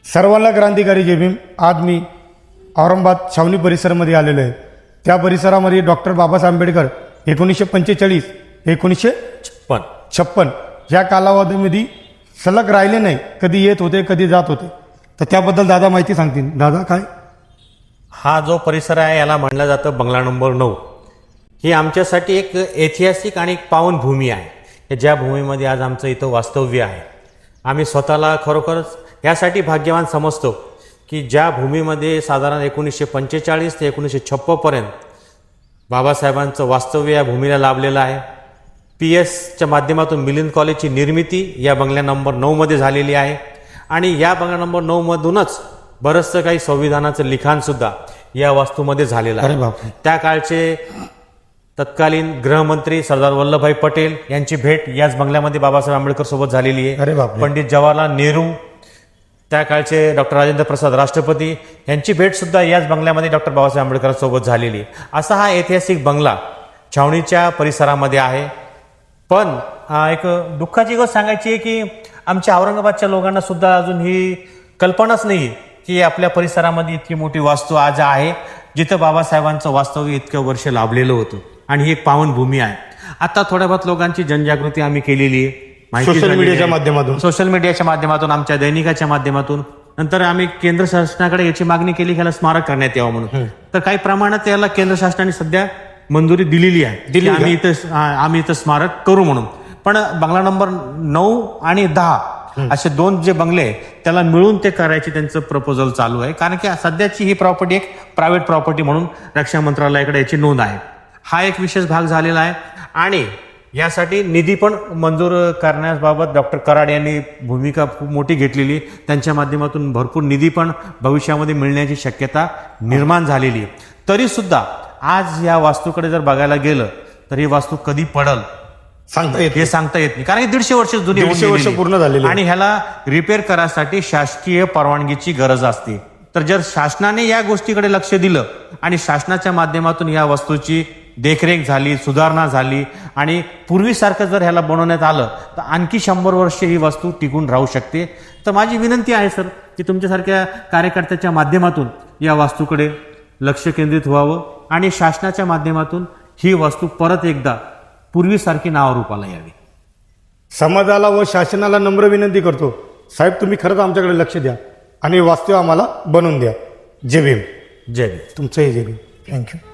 सर्वांना क्रांतिकारी जय भीम. आज मी औरंगाबाद छावणी परिसरामध्ये आलेलो आहे. त्या परिसरामध्ये डॉक्टर बाबासाहेब आंबेडकर 1945 1956 या कालावधीमध्ये सलग राहिले नाही. कधी येत होते, कधी जात होते. तर त्याबद्दल दादा माहिती सांगतील. दादा काय? हा जो परिसर आहे याला म्हणलं जातं बंगला नंबर 9. ही आमच्यासाठी एक ऐतिहासिक आणि एक पावनभूमी आहे, ज्या भूमीमध्ये आज आमचं इथं वास्तव्य आहे. आम्ही स्वतःला खरोखरच यासाठी भाग्यवान समजतो की ज्या भूमीमध्ये साधारण 1945 ते 1956 पर्यंत बाबासाहेबांचं वास्तव्य या भूमीला लाभलेलं आहे. PS च्या माध्यमातून मिलिंद कॉलेजची निर्मिती या बंगल्या नंबर 9 मध्ये झालेली आहे आणि या बंगला नंबर 9 मधूनच बरंचसं काही संविधानाचं लिखाणसुद्धा या वास्तूमध्ये झालेलं आहे. त्या काळचे तत्कालीन गृहमंत्री सरदार वल्लभभाई पटेल यांची भेट याच बंगल्यामध्ये बाबासाहेब आंबेडकर सोबत झालेली आहे. पंडित जवाहरलाल नेहरू, त्या काळचे डॉक्टर राजेंद्र प्रसाद राष्ट्रपती यांची भेट सुद्धा याच बंगल्यामध्ये डॉक्टर बाबासाहेब आंबेडकरांसोबत झालेली आहे. असा हा ऐतिहासिक बंगला छावणीच्या परिसरामध्ये आहे. पण एक दुःखाची गोष्ट सांगायची आहे की आमच्या औरंगाबादच्या लोकांना सुद्धा अजून ही कल्पनाच नाही की आपल्या परिसरामध्ये इतकी मोठी वास्तू आज आहे जिथं बाबासाहेबांचं वास्तव्य इतकं वर्ष लाभलेलं होतं आणि ही एक पावनभूमी आहे. आता थोड्या बहुत लोकांची जनजागृती आम्ही केलेली आहे, सोशल मीडियाच्या माध्यमातून आमच्या दैनिकाच्या माध्यमातून. नंतर आम्ही केंद्र शासनाकडे याची मागणी केली की याला स्मारक करण्यात यावं म्हणून. तर काही प्रमाणात याला केंद्र शासनाने सध्या मंजुरी दिलेली आहे. आम्ही इथं स्मारक करू म्हणून. पण बंगला नंबर 9 आणि 10 असे 2 जे बंगले त्याला मिळून ते करायचे त्यांचं प्रपोजल चालू आहे. कारण की सध्याची ही प्रॉपर्टी एक प्रायव्हेट प्रॉपर्टी म्हणून रक्षा मंत्रालयाकडे याची नोंद आहे. हा एक विशेष भाग झालेला आहे आणि यासाठी निधी पण मंजूर करण्याबाबत डॉक्टर कराड यांनी भूमिका खूप मोठी घेतलेली. त्यांच्या माध्यमातून भरपूर निधी पण भविष्यामध्ये मिळण्याची शक्यता निर्माण झालेली आहे. तरी सुद्धा आज या वास्तूकडे जर बघायला गेलं तर ही वास्तू कधी पडल हे सांगता येत नाही. कारण 150 वर्ष जुनी, 150 वर्ष पूर्ण झालेली आणि ह्याला रिपेअर करायसाठी शासकीय परवानगीची गरज असते. तर जर शासनाने या गोष्टीकडे लक्ष दिलं आणि शासनाच्या माध्यमातून या वस्तूची देखरेख झाली, सुधारणा झाली आणि पूर्वीसारखं जर ह्याला बनवण्यात आलं तर आणखी 100 वर्ष ही वस्तू टिकून राहू शकते. तर माझी विनंती आहे सर की तुमच्यासारख्या कार्यकर्त्याच्या माध्यमातून या वास्तूकडे लक्ष केंद्रित व्हावं आणि शासनाच्या माध्यमातून ही वास्तू परत एकदा पूर्वीसारखी नावारूपाला यावी. समाजाला व शासनाला नम्र विनंती करतो, साहेब तुम्ही खरंच आमच्याकडे लक्ष द्या आणि वास्तव आम्हाला बनवून द्या. जय भीम. जय भीम. तुमचंही जय भीम. थँक्यू.